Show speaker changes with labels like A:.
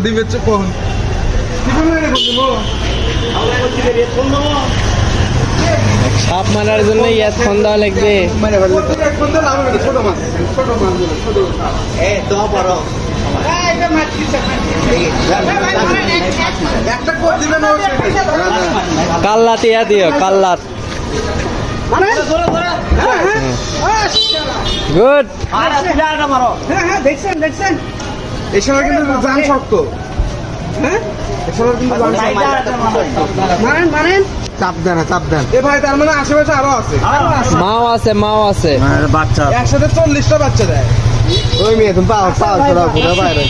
A: দিবে কোন
B: সাপ মারার জন্য ইয়াত ফোন দেওয়া লাগবে। কাল্লাত ইয়া দিও, কাল্লাত। গুড।
A: এই সময় কিন্তু জান শক্ত। হ্যাঁ এই সময় কিন্তু চাপ দেন চাপ দেন। এ ভাই তার মানে আশেপাশে আরো আছে,
B: মাও আছে, মাও আছে।
A: বাচ্চা একসাথে 40টা বাচ্চা দেয়। ওই মেয়ে তুমি পাও পাও বাইরে